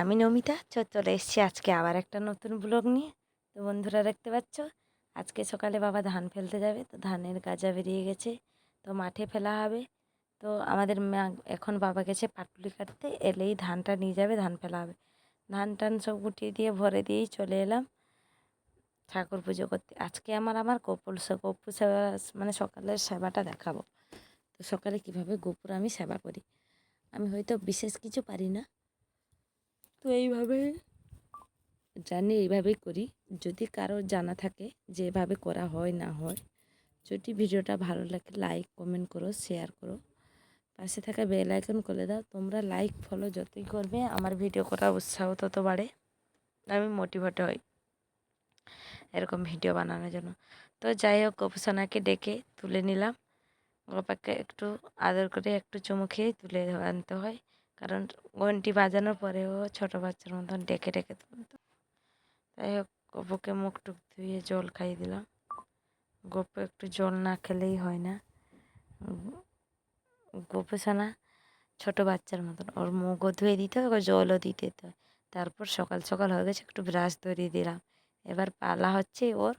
আমি নমিতা চলে এসেছি আজকে আবার একটা নতুন ব্লগ নিয়ে। তো বন্ধুরা দেখতে পাচ্ছ, আজকে সকালে বাবা ধান ফেলতে যাবে, তো ধানের গাজা বেরিয়ে গেছে, তো মাঠে ফেলা হবে। তো আমাদের মা এখন বাবা গেছে পাটুলি কাটতে, এলেই ধানটা নিয়ে যাবে, ধান ফেলা হবে। ধান টান সব গুটিয়ে দিয়ে ভরে দিয়েই চলে এলাম ঠাকুর পুজো করতে। আজকে আমার গোপুর সেবা, মানে সকালের সেবাটা দেখাবো। তো সকালে কিভাবে গোপুর আমি সেবা করি। আমি হয়তো বিশেষ কিছু পারি না, তো এইভাবে জানি, এইভাবেই করি। যদি কারো জানা থাকে যে এভাবে করা হয় না হয়, যদি ভিডিওটা ভালো লাগে লাইক কমেন্ট করো, শেয়ার করো, পাশে থাকা বেল আইকন করে দাও। তোমরা লাইক ফলো যতই করবে আমার ভিডিও করার উৎসাহ তত বাড়ে, আমি মোটিভেট হই এরকম ভিডিও বানানোর জন্য। তো যাই হোক, গোপসোনাকে ডেকে তুলে নিলাম। গোপাকে একটু আদর করে একটু চুমু খেয়ে তুলে আনতে হয়, কারণ ঘন্টি বাজানোর পরেও ছোটো বাচ্চার মতন ডেকে ডেকে তুলতে। যাই হোক, গপুকে মুখ টুক ধুয়ে জল খাইয়ে দিলাম। গপু একটু জল না খেলেই হয় না। গপু সোনা ছোটো বাচ্চার মতন, ওর মুখও ধুয়ে দিতে হয়, ওর জলও দিতে হয়। তারপর সকাল সকাল হয়ে গেছে, একটু ব্রাশ ধরিয়ে দিলাম। এবার পালা হচ্ছে ওর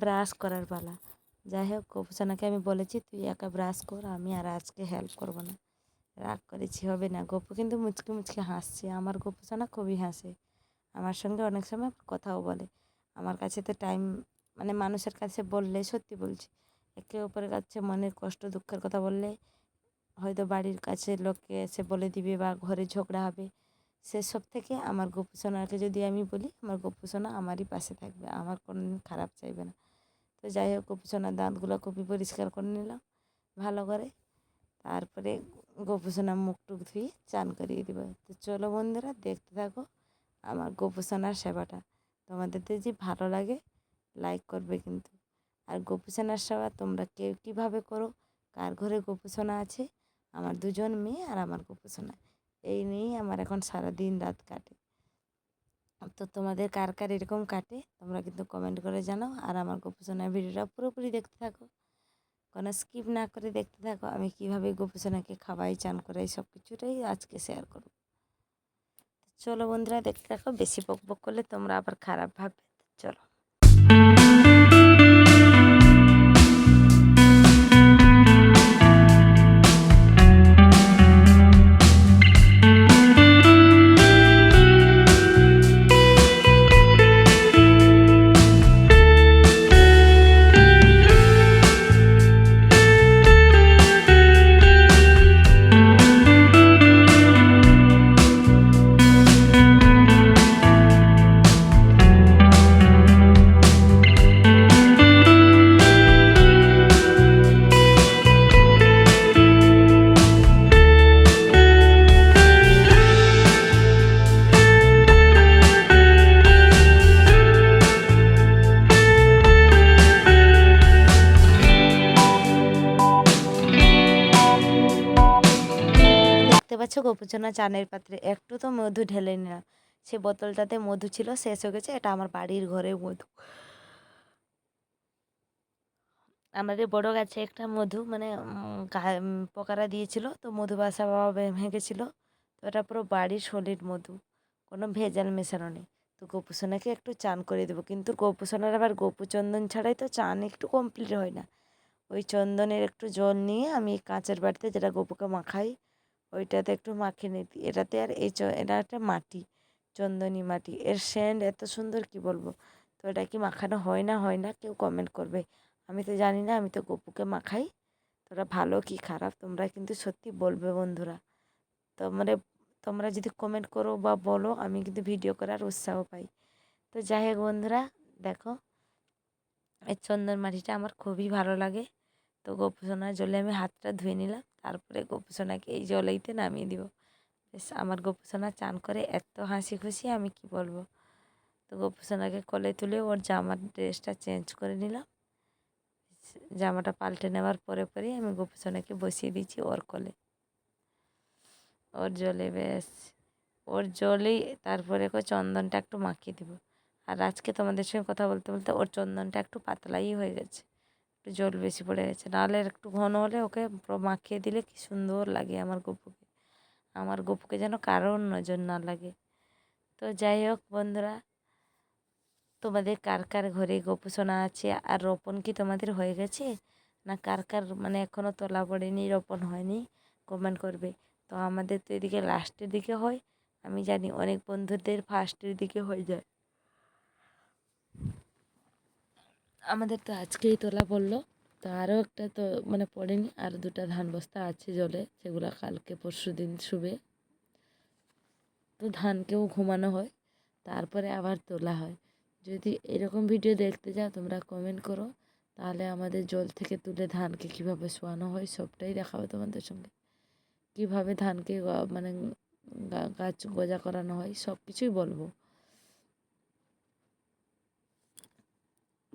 ব্রাশ করার পালা। যাই হোক, গপু সোনাকে আমি বলেছি তুই একা ব্রাশ কর, আমি আর আজকে হেল্প করবো না। রাগ করেছি, হবে না। গপু কিন্তু মুচকে মুচকে হাসছে, আমার গপু সোনা খুবই হাসে। আমার সঙ্গে অনেক সময় কথাও বলে। আমার কাছে তো টাইম, মানে মানুষের কাছে বললে, সত্যি বলছি, একে অপরের কাছে মনের কষ্ট দুঃখের কথা বললে হয়তো বাড়ির কাছে লোককে এসে বলে দিবে বা ঘরে ঝগড়া হবে। সেসব থেকে আমার গপু সোনাকে যদি আমি বলি, আমার গপু সোনা আমারই পাশে থাকবে, আমার কোনোদিন খারাপ চাইবে না। তো যাই হোক, গপু সোনার দাঁতগুলো খুবই পরিষ্কার করে নিলাম ভালো করে। তারপরে গপু সোনার মুখ টুক ধুয়ে চান করিয়ে দেবো। তো চলো বন্ধুরা, দেখতে থাকো আমার গপু সোনার সেবাটা। তোমাদের যদি ভালো লাগে লাইক করবে কিন্তু। আর গপু সোনার সেবা তোমরা কেউ কীভাবে করো, কার ঘরে গপু সোনা আছে? আমার দুজন মেয়ে আর আমার গপু সোনা, এই নিয়েই আমার এখন সারা দিন রাত কাটে। তো তোমাদের কার কার এরকম কাটে তোমরা কিন্তু কমেন্ট করে জানাও। আর আমার গপু সোনার ভিডিওটা পুরোপুরি দেখতে থাকো, কোনো স্কিপ না করে দেখতে থাকো। আমি কীভাবে গপু সোনাকে খাওয়াই, চান করাই, সব কিছুটাই আজকে শেয়ার করব। চলো বন্ধুরা, দেখতে থাকো। বেশি বক বক করলে তোমরা আবার খারাপ ভাববে। চলো। দেখতে পাচ্ছ, গোপুচনা চানের পাত্রে একটু তো মধু ঢেলে নিলাম। সে বোতলটাতে মধু ছিল, শেষ হয়ে গেছে। এটা আমার বাড়ির ঘরের মধু। আমাদের বড় গাছে একটা মধু, মানে পোকারা দিয়েছিল, তো মধু বাসা বাবা ভেঙেছিল। তো এটা পুরো বাড়ির সলিড মধু, কোনো ভেজাল মেশানো নেই। তো গোপুসোনাকে একটু চান করে দেবো, কিন্তু গোপুসোনার আবার গোপু চন্দন ছাড়াই তো চান একটু কমপ্লিট হয় না। ওই চন্দনের একটু জল নিয়ে আমি কাঁচের বাটিতে, যেটা গোপুকে মাখাই, ওইটাতে একটু মাখিয়ে নিই। এটাতে আর এটা একটা মাটি, চন্দনী মাটি, এর সেন্ট এত সুন্দর কি বলবো। তো এটা কি মাখানো হয় না কেউ কমেন্ট করবে। আমি তো জানি না, আমি তো গপুকে মাখাই। তোরা ভালো কি খারাপ তোমরা কিন্তু সত্যি বলবে বন্ধুরা। তোমরা তোমরা যদি কমেন্ট করো বা বলো, আমি কিন্তু ভিডিও করার উৎসাহ পাই। তো যাই হোক বন্ধুরা, দেখো এই চন্দন মাটিটা আমার খুবই ভালো লাগে। তো গোপুসোনার জলে আমি হাতটা ধুয়ে নিলাম, তারপরে গোপুসোনাকে এই জলেইতে নামিয়ে দিব। বেশ, আমার গোপুসোনা চান করে এত হাসি খুশি, আমি কি বলবো। তো গোপুসোনাকে কোলে তুলে ওর জামার ড্রেসটা চেঞ্জ করে নিলাম। জামাটা পাল্টে নেওয়ার পরে আমি গোপুসোনাকে বসিয়ে দিয়েছি ওর কোলে, ওর জলে। বেশ, ওর জলেই তারপরে চন্দনটা একটু মাখিয়ে দেবো। আর আজকে তোমাদের সঙ্গে কথা বলতে বলতে ওর চন্দনটা একটু পাতলাই হয়ে গেছে, একটু জল বেশি পড়ে গেছে। নাহলে একটু ঘন হলে ওকে পুরো মাখিয়ে দিলে কি সুন্দর লাগে আমার গপুকে। আমার গপুকে যেন কারোর নজর না লাগে। তো যাই হোক বন্ধুরা, তোমাদের কার কার ঘরে গোপুসোনা আছে, আর রোপণ কি তোমাদের হয়ে গেছে, না কার কার মানে এখনও তোলা পড়েনি, রোপণ হয়নি, কমেন্ট করবে। তো আমাদের তো এদিকে লাস্টের দিকে হয়, আমি জানি অনেক বন্ধুদের ফার্স্টের দিকে হয়ে যায়। আমাদের তো আজকেই তোলা পড়লো, তো আরও একটা তো মানে পড়েনি, আর দুটা ধান বস্তা আছে জলে, সেগুলো কালকে পরশু দিন শুবে। তো ধানকেও ঘুমানো হয়, তারপরে আবার তোলা হয়। যদি এরকম ভিডিও দেখতে যাও তোমরা কমেন্ট করো, তাহলে আমাদের জল থেকে তুলে ধানকে কিভাবে শোয়ানো হয় সবটাই দেখাবো তোমাদের সঙ্গে। কিভাবে ধানকে মানে গাছ গজা করানো হয় সব কিছুই বলবো।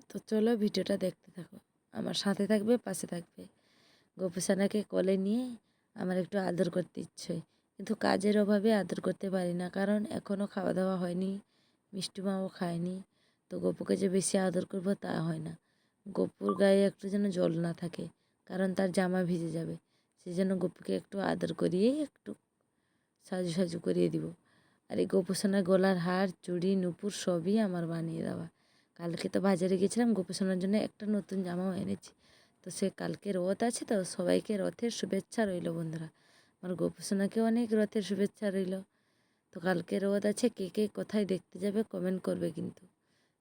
তো চলো ভিডিওটা দেখতে থাকো, আমার সাথে থাকবে, পাশে থাকবে। গোপুসোনাকে কোলে নিয়ে আমার একটু আদর করতে ইচ্ছে, কিন্তু কাজের অভাবে আদর করতে পারি না, কারণ এখনও খাওয়া দাওয়া হয়নি, মিষ্টি মাও খায়নি। তো গপুকে যে বেশি আদর করব তা হয় না। গপুর গায়ে একটু যেন জল না থাকে, কারণ তার জামা ভিজে যাবে, সেই জন্য গপুকে একটু আদর করিয়েই একটু সাজু সাজু করিয়ে দিব। আর এই গোপুসোনার গলার হার, চুড়ি, নুপুর সবই আমার বানিয়ে দেওয়া। কালকে তো বাজারে গেছিলাম, গোপুসোনার জন্য একটা নতুন জামাও এনেছি। তো সে কালকে রথ আছে, তো সবাইকে রথের শুভেচ্ছা রইল বন্ধুরা। আমার গোপুসোনাকেও অনেক রথের শুভেচ্ছা রইল। তো কালকে রথ আছে, কে কে কোথায় দেখতে যাবে কমেন্ট করবে কিন্তু।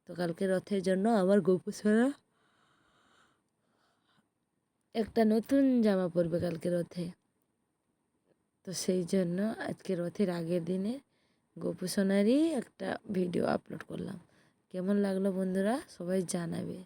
তো কালকে রথের জন্য আমার গোপুসোনা একটা নতুন জামা পরবে কালকে রথে। তো সেই জন্য আজকে রথের আগের দিনে গোপুসোনারই একটা ভিডিও আপলোড করলাম। কেমন লাগলো বন্ধুরা সবাই জানাবে।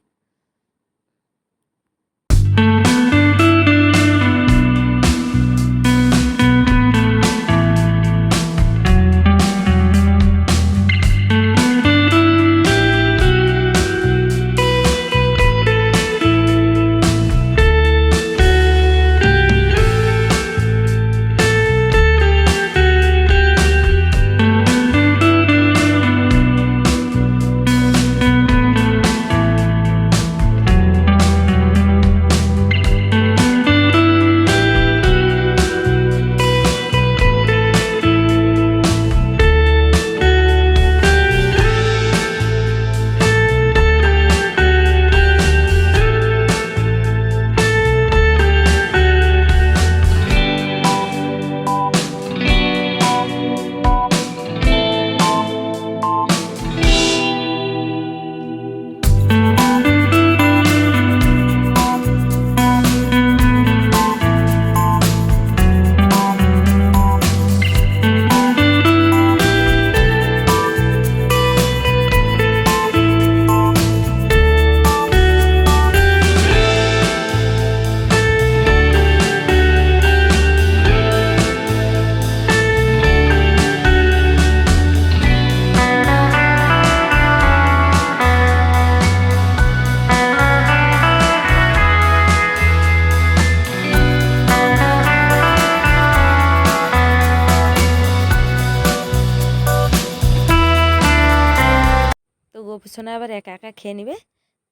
গোপুসোনা আবার একা একা খেয়ে নিবে,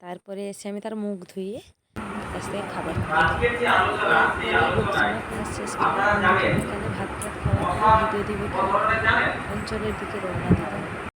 তারপরে এসে আমি তার মুখ ধুইয়ে কাছ থেকে খাবার গোপুসোনা ক্লাস শেষ করে বিকালে ভাত টাত খাওয়া ভিডিও দিবে, অঞ্চলের দিকে রওনা দিতে